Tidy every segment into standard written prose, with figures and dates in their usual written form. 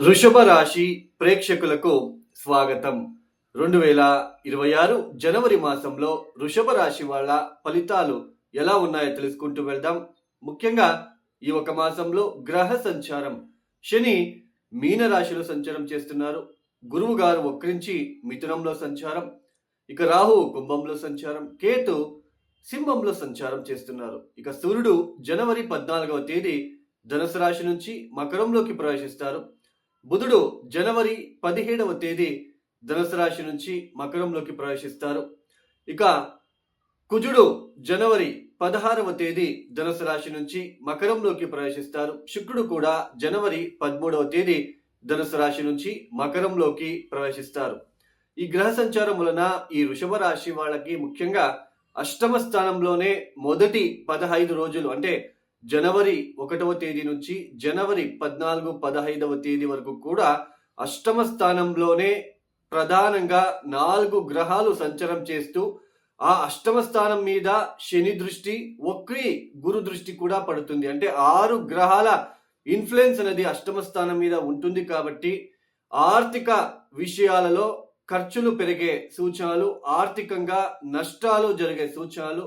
వృషభ రాశి ప్రేక్షకులకు స్వాగతం. 2026 జనవరి మాసంలో వృషభ రాశి వాళ్ళ ఫలితాలు ఎలా ఉన్నాయో తెలుసుకుంటూ వెళ్దాం. ముఖ్యంగా ఈ ఒక మాసంలో గ్రహ సంచారం, శని మీన రాశిలో సంచారం చేస్తున్నారు. గురువు గారు వక్రించి మిథునంలో సంచారం, ఇక రాహు కుంభంలో సంచారం, కేతు సింహంలో సంచారం చేస్తున్నారు. ఇక సూర్యుడు జనవరి 14వ తేదీ ధనుసు రాశి నుంచి మకరంలోకి ప్రవేశిస్తారు. బుధుడు జనవరి 17వ తేదీ ధనుసు రాశి నుంచి మకరంలోకి ప్రవేశిస్తారు. ఇక కుజుడు జనవరి 16వ తేదీ ధనుసు రాశి నుంచి మకరంలోకి ప్రవేశిస్తారు. శుక్రుడు కూడా జనవరి 13వ తేదీ ధనుసు రాశి నుంచి మకరంలోకి ప్రవేశిస్తారు. ఈ గ్రహ సంచారం వలన ఈ వృషభ రాశి వాళ్ళకి ముఖ్యంగా అష్టమ స్థానంలోనే మొదటి 15 రోజులు, అంటే జనవరి 1వ తేదీ నుంచి జనవరి 14, 15వ తేదీ వరకు కూడా అష్టమ స్థానంలోనే ప్రధానంగా 4 గ్రహాలు సంచారం చేస్తూ ఆ అష్టమ స్థానం మీద శని దృష్టి, వక్రీ గురు దృష్టి కూడా పడుతుంది. అంటే 6 గ్రహాల ఇన్ఫ్లుయెన్స్ అనేది అష్టమ స్థానం మీద ఉంటుంది. కాబట్టి ఆర్థిక విషయాలలో ఖర్చులు పెరిగే సూచనలు, ఆర్థికంగా నష్టాలు జరిగే సూచనలు,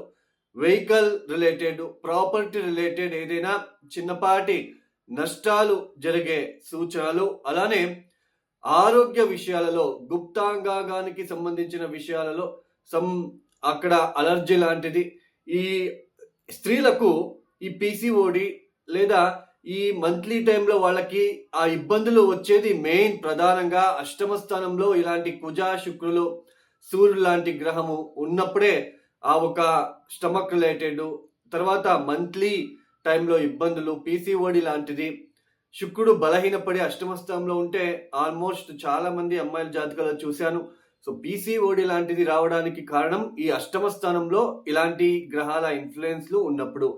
వెహికల్ రిలేటెడ్, ప్రాపర్టీ రిలేటెడ్ ఏదైనా చిన్నపాటి నష్టాలు జరిగే సూచనలు, అలానే ఆరోగ్య విషయాలలో గుప్తాంగానికి సంబంధించిన విషయాలలో అక్కడ అలర్జీ లాంటిది, ఈ స్త్రీలకు ఈ పిసిఓడి లేదా ఈ మంత్లీ టైంలో వాళ్ళకి ఆ ఇబ్బందులు వచ్చేది మెయిన్ ప్రధానంగా అష్టమ స్థానంలో ఇలాంటి కుజ శుక్రులు సూర్యుడు లాంటి గ్రహము ఉన్నప్పుడే ఆ ఒక స్టమక్ రిలేటెడ్, తర్వాత మంత్లీ టైంలో ఇబ్బందులు, పీసీఓడి లాంటిది. శుక్రుడు బలహీనపడి అష్టమ స్థానంలో ఉంటే ఆల్మోస్ట్ చాలా మంది అమ్మాయిల జాతకాలు చూశాను. సో పీసీఓడి లాంటిది రావడానికి కారణం ఈ అష్టమ స్థానంలో ఇలాంటి గ్రహాల ఇన్ఫ్లుయెన్స్లు ఉన్నప్పుడు.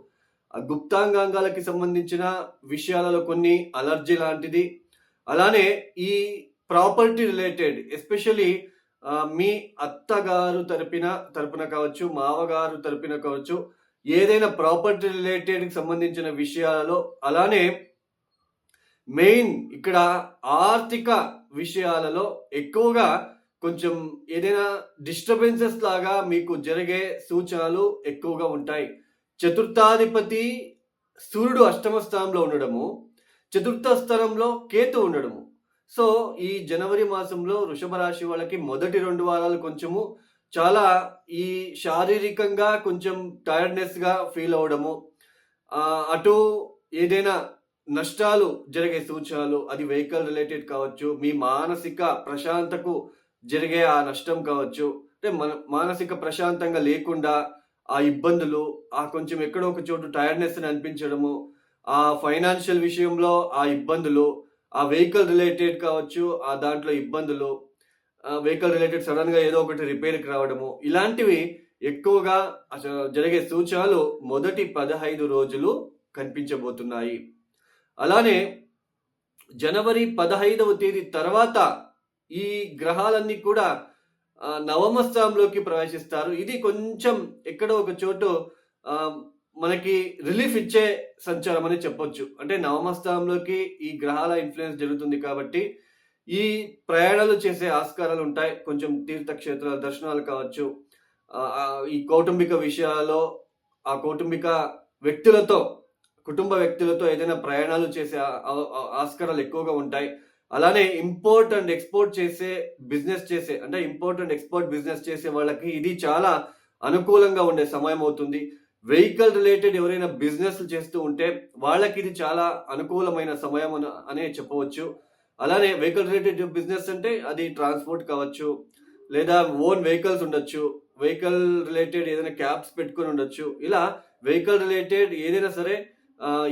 ఆ గుప్తాంగాంగాలకి సంబంధించిన విషయాలలో కొన్ని అలర్జీ లాంటిది, అలానే ఈ ప్రాపర్టీ రిలేటెడ్ ఎస్పెషలీ మీ అత్తగారు తరపున కావచ్చు, మావగారు తరపున కావచ్చు, ఏదైనా ప్రాపర్టీ రిలేటెడ్ సంబంధించిన విషయాలలో, అలానే మెయిన్ ఇక్కడ ఆర్థిక విషయాలలో ఎక్కువగా కొంచెం ఏదైనా డిస్టర్బెన్సెస్ లాగా మీకు జరిగే సూచనలు ఎక్కువగా ఉంటాయి. చతుర్థాధిపతి సూర్యుడు అష్టమ స్థానంలో ఉండడము, చతుర్థ స్థానంలో కేతు ఉండడము. సో ఈ జనవరి మాసంలో వృషభ రాశి వాళ్ళకి మొదటి 2 వారాలు కొంచెము చాలా ఈ శారీరకంగా కొంచెం టైర్డ్నెస్గా ఫీల్ అవడము, అటు ఏదైనా నష్టాలు జరిగే సూచనలు, అది వెహికల్ రిలేటెడ్ కావచ్చు, మీ మానసిక ప్రశాంతకు జరిగే ఆ నష్టం కావచ్చు, అంటే మానసిక ప్రశాంతంగా లేకుండా ఆ ఇబ్బందులు, ఆ కొంచెం ఎక్కడో ఒక చోటు టైర్డ్నెస్ అని అనిపించడము, ఆ ఫైనాన్షియల్ విషయంలో ఆ ఇబ్బందులు, ఆ వెహికల్ రిలేటెడ్ కావచ్చు, ఆ దాంట్లో ఇబ్బందులు, వెహికల్ రిలేటెడ్ సడన్గా ఏదో ఒకటి రిపేర్కి రావడము, ఇలాంటివి ఎక్కువగా జరిగే సూచనలు మొదటి 15 రోజులు కనిపించబోతున్నాయి. అలానే జనవరి 15వ తేదీ తర్వాత ఈ గ్రహాలన్నీ కూడా నవమ స్థానంలోకి ప్రవేశిస్తారు. ఇది కొంచెం ఎక్కడో ఒక చోటు మనకి రిలీఫ్ ఇచ్చే సంచారం అని చెప్పొచ్చు. అంటే నవమ స్థానంలోకి ఈ గ్రహాల ఇన్ఫ్లుయెన్స్ జరుగుతుంది కాబట్టి ఈ ప్రయాణాలు చేసే ఆస్కారాలు ఉంటాయి. కొంచెం తీర్థక్షేత్రాల దర్శనాలు కావచ్చు, ఈ కౌటుంబిక విషయాలలో ఆ కౌటుంబిక వ్యక్తులతో, కుటుంబ వ్యక్తులతో ఏదైనా ప్రయాణాలు చేసే ఆస్కారాలు ఎక్కువగా ఉంటాయి. అలానే ఇంపోర్ట్ అండ్ ఎక్స్పోర్ట్ చేసే బిజినెస్ చేసే, అంటే ఇంపోర్ట్ అండ్ ఎక్స్పోర్ట్ బిజినెస్ చేసే వాళ్ళకి ఇది చాలా అనుకూలంగా ఉండే సమయం అవుతుంది. వెహికల్ రిలేటెడ్ ఎవరైనా బిజినెస్ చేస్తూ ఉంటే వాళ్ళకి ఇది చాలా అనుకూలమైన సమయం అనే చెప్పవచ్చు. అలానే వెహికల్ రిలేటెడ్ బిజినెస్ అంటే అది ట్రాన్స్పోర్ట్ కావచ్చు, లేదా ఓన్ వెహికల్స్ ఉండొచ్చు, వెహికల్ రిలేటెడ్ ఏదైనా క్యాబ్స్ పెట్టుకొని ఉండొచ్చు. ఇలా వెహికల్ రిలేటెడ్ ఏదైనా సరే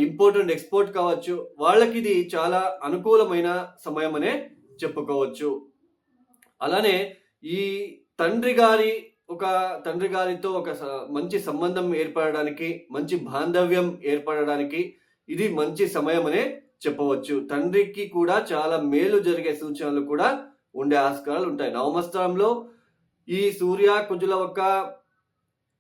ఇంపోర్ట్ అండ్ ఎక్స్పోర్ట్ కావచ్చు, వాళ్ళకి ఇది చాలా అనుకూలమైన సమయం అనే చెప్పుకోవచ్చు. అలానే ఈ తండ్రి గారితో ఒక మంచి సంబంధం ఏర్పడడానికి, మంచి బాంధవ్యం ఏర్పడడానికి ఇది మంచి సమయం అనే చెప్పవచ్చు. తండ్రికి కూడా చాలా మేలు జరిగే సూచనలు కూడా ఉండే ఆస్కారాలు ఉంటాయి. నవమస్థానంలో ఈ సూర్య కుజుల యొక్క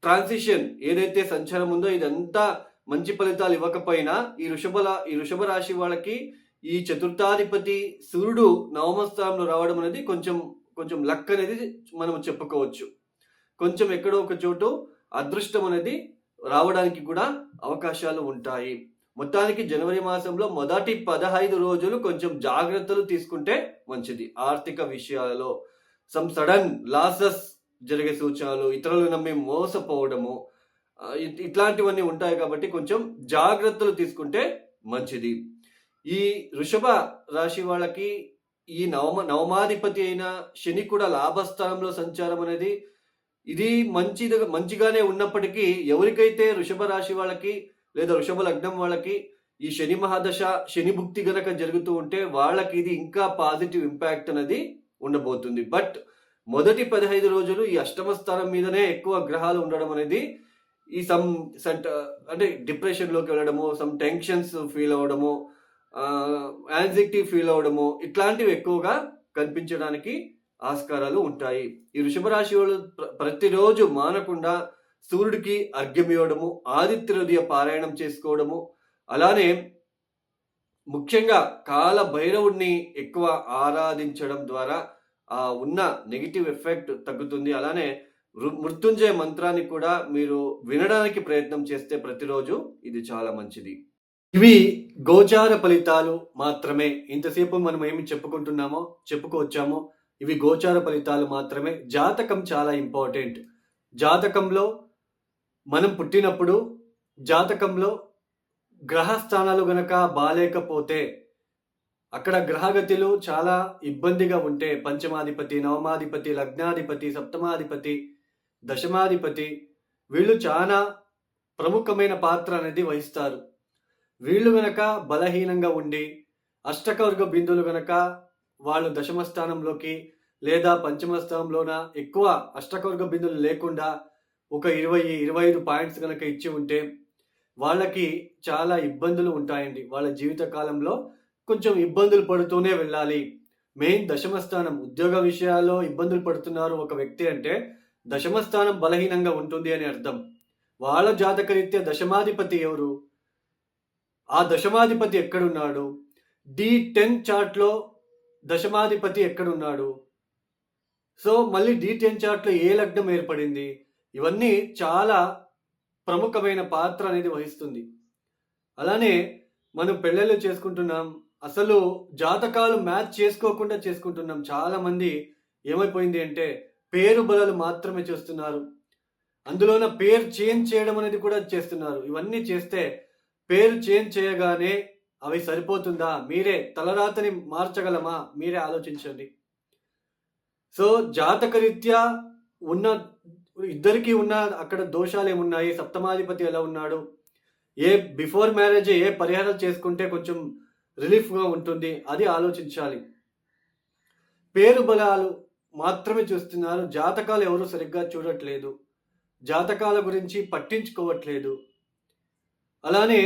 ట్రాన్సిషన్ ఏదైతే సంచారం ఉందో ఇదంతా మంచి ఫలితాలు ఇవ్వకపోయినా ఈ వృషభ రాశి వాళ్ళకి ఈ చతుర్థాధిపతి సూర్యుడు నవమ స్థానంలో రావడం అనేది కొంచెం కొంచెం లక్ అనేది మనం చెప్పుకోవచ్చు. కొంచెం ఎక్కడో ఒక చోటు అదృష్టం అనేది రావడానికి కూడా అవకాశాలు ఉంటాయి. మొత్తానికి జనవరి మాసంలో మొదటి 15 రోజులు కొంచెం జాగ్రత్తలు తీసుకుంటే మంచిది. ఆర్థిక విషయాలలో సడన్ లాసెస్ జరిగే సూచనలు, ఇతరులు నమ్మి మోసపోవడము, ఇట్లాంటివన్నీ ఉంటాయి కాబట్టి కొంచెం జాగ్రత్తలు తీసుకుంటే మంచిది. ఈ వృషభ రాశి వాళ్ళకి ఈ నవమాధిపతి అయిన శని కూడా లాభస్థానంలో సంచారం అనేది ఇది మంచిగానే ఉన్నప్పటికీ ఎవరికైతే వృషభ రాశి వాళ్ళకి లేదా వృషభ లగ్నం వాళ్ళకి ఈ శని మహాదశ శని భుక్తి గనక జరుగుతూ ఉంటే వాళ్ళకి ఇది ఇంకా పాజిటివ్ ఇంపాక్ట్ అనేది ఉండబోతుంది. బట్ మొదటి 15 రోజులు ఈ అష్టమ స్థానం మీదనే ఎక్కువ గ్రహాలు ఉండడం అనేది ఈ అంటే డిప్రెషన్లోకి వెళ్ళడము, సమ్ టెన్షన్స్ ఫీల్ అవ్వడము, యాంగ్జైటీ ఫీల్ అవ్వడము, ఇట్లాంటివి ఎక్కువగా కనిపించడానికి ఆస్కారాలు ఉంటాయి. ఈ వృషభ రాశి వాళ్ళు ప్రతిరోజు మానకుండా సూర్యుడికి అర్ఘ్యం ఇవ్వడము, ఆదిత్య హృదయ పారాయణం చేసుకోవడము, అలానే ముఖ్యంగా కాల భైరవుడిని ఎక్కువ ఆరాధించడం ద్వారా ఉన్న నెగిటివ్ ఎఫెక్ట్ తగ్గుతుంది. అలానే మృత్యుంజయ మంత్రాన్ని కూడా మీరు వినడానికి ప్రయత్నం చేస్తే ప్రతిరోజు ఇది చాలా మంచిది. ఇవి గోచార ఫలితాలు మాత్రమే. ఇంతసేపు మనం ఏమి చెప్పుకొచ్చామో ఇవి గోచార ఫలితాలు మాత్రమే. జాతకం చాలా ఇంపార్టెంట్. జాతకంలో మనం పుట్టినప్పుడు జాతకంలో గ్రహస్థానాలు గనక బాలేకపోతే, అక్కడ గ్రహగతులు చాలా ఇబ్బందిగా ఉంటే, పంచమాధిపతి, నవమాధిపతి, లగ్నాధిపతి, సప్తమాధిపతి, దశమాధిపతి వీళ్ళు చాలా ప్రముఖమైన పాత్ర అనేది వహిస్తారు. వీళ్ళు గనక బలహీనంగా ఉండి అష్టకవర్గ బిందువులు గనక వాళ్ళు దశమ స్థానంలోకి లేదా పంచమ స్థానంలోన ఎక్కువ అష్టకవర్గ బిందువులు లేకుండా ఒక 20-25 పాయింట్స్ కనుక ఇచ్చి ఉంటే వాళ్ళకి చాలా ఇబ్బందులు ఉంటాయండి. వాళ్ళ జీవిత కాలంలో కొంచెం ఇబ్బందులు పడుతూనే వెళ్ళాలి. మెయిన్ దశమ స్థానం, ఉద్యోగ విషయాల్లో ఇబ్బందులు పడుతున్నారు ఒక వ్యక్తి అంటే దశమ స్థానం బలహీనంగా ఉంటుంది అని అర్థం. వాళ్ళ జాతకరీత్యా దశమాధిపతి ఎవరు, ఆ దశమాధిపతి ఎక్కడున్నాడు, D10 చార్ట్లో దశమాధిపతి ఎక్కడున్నాడు, సో మళ్ళీ D10 చార్ట్లో ఏ లగ్నం ఏర్పడింది, ఇవన్నీ చాలా ప్రముఖమైన పాత్ర అనేది వహిస్తుంది. అలానే మనం పెళ్ళిళ్ళు చేసుకుంటున్నాం, అసలు జాతకాలు మ్యాచ్ చేసుకోకుండా చేసుకుంటున్నాం. చాలా మంది ఏమైపోయింది అంటే పేరు బలాలు మాత్రమే చేస్తున్నారు. అందులోన పేరు చేంజ్ చేయడం అనేది కూడా చేస్తున్నారు. ఇవన్నీ చేస్తే పేరు చేంజ్ చేయగానే అవి సరిపోతుందా? మీరే తలరాతని మార్చగలమా? మీరే ఆలోచించండి. సో జాతకరీత్యా ఉన్న ఇద్దరికి ఉన్న అక్కడ దోషాలు ఏమున్నాయి, సప్తమాధిపతి ఎలా ఉన్నాడు, బిఫోర్ మ్యారేజ్ ఏ పరిహారాలు చేసుకుంటే కొంచెం రిలీఫ్గా ఉంటుంది, అది ఆలోచించాలి. పేరు బలాలు మాత్రమే చూస్తున్నారు. జాతకాలు ఎవరు సరిగ్గా చూడట్లేదు, జాతకాల గురించి పట్టించుకోవట్లేదు. అలానే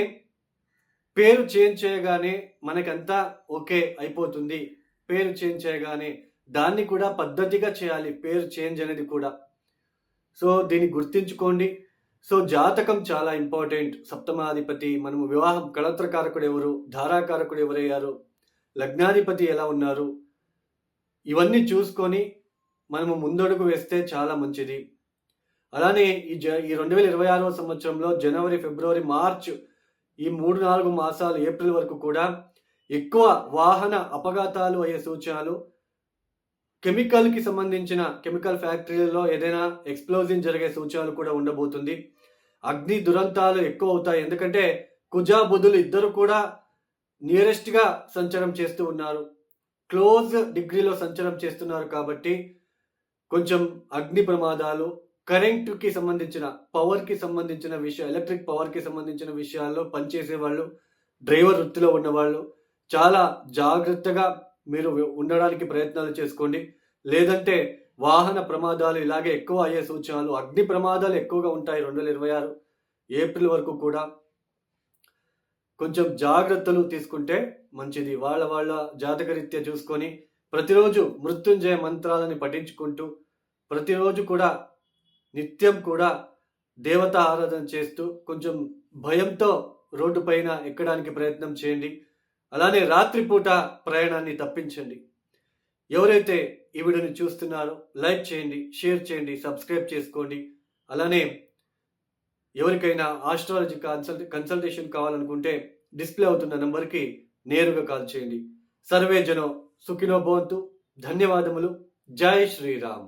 పేరు చేంజ్ చేయగానే మనకంతా ఓకే అయిపోతుంది. పేరు చేంజ్ చేయగానే దాన్ని కూడా పద్ధతిగా చేయాలి, పేరు చేంజ్ అనేది కూడా. సో దీన్ని గుర్తించుకోండి. సో జాతకం చాలా ఇంపార్టెంట్. సప్తమాధిపతి, మనము వివాహం కళత్రకారకుడు ఎవరు, ధారాకారకుడు ఎవరయ్యారు, లగ్నాధిపతి ఎలా ఉన్నారు, ఇవన్నీ చూసుకొని మనము ముందడుగు వేస్తే చాలా మంచిది. అలానే ఈ 2026వ సంవత్సరంలో జనవరి, ఫిబ్రవరి, మార్చ్ ఈ 3-4 మాసాలు, ఏప్రిల్ వరకు కూడా ఎక్కువ వాహన అపఘాతాలు అయ్యే సూచనలు, కెమికల్కి సంబంధించిన కెమికల్ ఫ్యాక్టరీలలో ఏదైనా ఎక్స్ప్లోజన్ జరిగే సూచనలు కూడా ఉండబోతుంది. అగ్ని దురంతాలు ఎక్కువ అవుతాయి. ఎందుకంటే కుజ బుధులు ఇద్దరు కూడా నియరెస్ట్గా సంచారం చేస్తూ ఉన్నారు, క్లోజ్ డిగ్రీలో సంచారం చేస్తున్నారు. కాబట్టి కొంచెం అగ్ని ప్రమాదాలు, కరెంట్కి సంబంధించిన, పవర్కి సంబంధించిన విషయం, ఎలక్ట్రిక్ పవర్కి సంబంధించిన విషయాల్లో పనిచేసే వాళ్ళు, డ్రైవర్ వృత్తిలో ఉన్నవాళ్ళు చాలా జాగ్రత్తగా మీరు ఉండడానికి ప్రయత్నాలు చేసుకోండి. లేదంటే వాహన ప్రమాదాలు ఇలాగే ఎక్కువ అయ్యే సూచనలు, అగ్ని ప్రమాదాలు ఎక్కువగా ఉంటాయి 2026 ఏప్రిల్ వరకు కూడా. కొంచెం జాగ్రత్తలు తీసుకుంటే మంచిది. వాళ్ళ జాతకరీత్యా చూసుకొని ప్రతిరోజు మృత్యుంజయ మంత్రాలని పఠించుకుంటూ ప్రతిరోజు కూడా నిత్యం కూడా దేవతా ఆరాధన చేస్తూ కొంచెం భయంతో రోడ్డు పైన ఎక్కడానికి ప్రయత్నం చేయండి. అలానే రాత్రిపూట ప్రయాణాన్ని తప్పించండి. ఎవరైతే ఈ వీడియోని చూస్తున్నారో లైక్ చేయండి, షేర్ చేయండి, సబ్స్క్రైబ్ చేసుకోండి. అలానే ఎవరికైనా ఆస్ట్రాలజీ కన్సల్టేషన్ కావాలనుకుంటే డిస్ప్లే అవుతున్న నంబర్కి నేరుగా కాల్ చేయండి. సర్వే జనం సుఖినో భవంతు. ధన్యవాదములు. జై శ్రీరామ్.